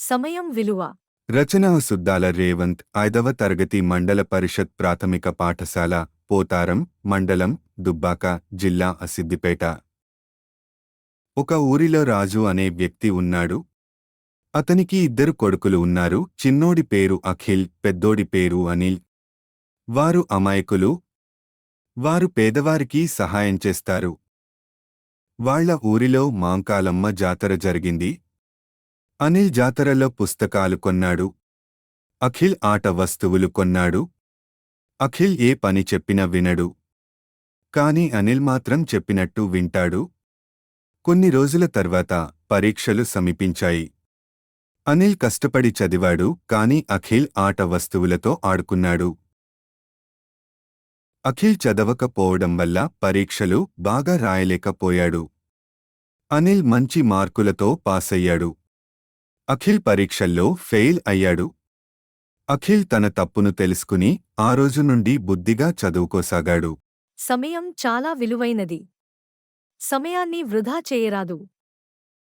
సమయం విలువ. రచన సుద్దాల రేవంత్ 5వ తరగతి మండల పరిషత్ ప్రాథమిక పాఠశాల పోతారం మండలం దుబ్బాక జిల్లా సిద్దిపేట. ఒక ఊరిలో రాజు అనే వ్యక్తి ఉన్నాడు. అతనికి 2 కొడుకులు ఉన్నారు. చిన్నోడి పేరు అఖిల్, పెద్దోడి పేరు అనిల్. వారు అమాయకులు. వారు పేదవారికి సహాయం చేస్తారు. వాళ్ళ ఊరిలో మాంకాలమ్మ జాతర జరిగింది. అనిల్ జాతరలో పుస్తకాలు కొన్నాడు. అఖిల్ ఆట వస్తువులు కొన్నాడు. అఖిల్ ఏ పని చెప్పినా వినడు. కాని అనిల్ మాత్రం చెప్పినట్టు వింటాడు. కొన్ని రోజుల తర్వాత పరీక్షలు సమీపించాయి. అనిల్ కష్టపడి చదివాడు, కాని అఖిల్ ఆట వస్తువులతో ఆడుకున్నాడు. అఖిల్ చదవకపోవడం వల్ల పరీక్షలు బాగా రాయలేకపోయాడు. అనిల్ మంచి మార్కులతో పాసయ్యాడు. అఖిల్ పరీక్షల్లో ఫెయిల్ అయ్యాడు. అఖిల్ తన తప్పును తెలుసుకుని ఆ రోజు నుండి బుద్ధిగా చదువుకోసాగాడు. సమయం చాలా విలువైనది. సమయాన్ని వృధా చేయరాదు.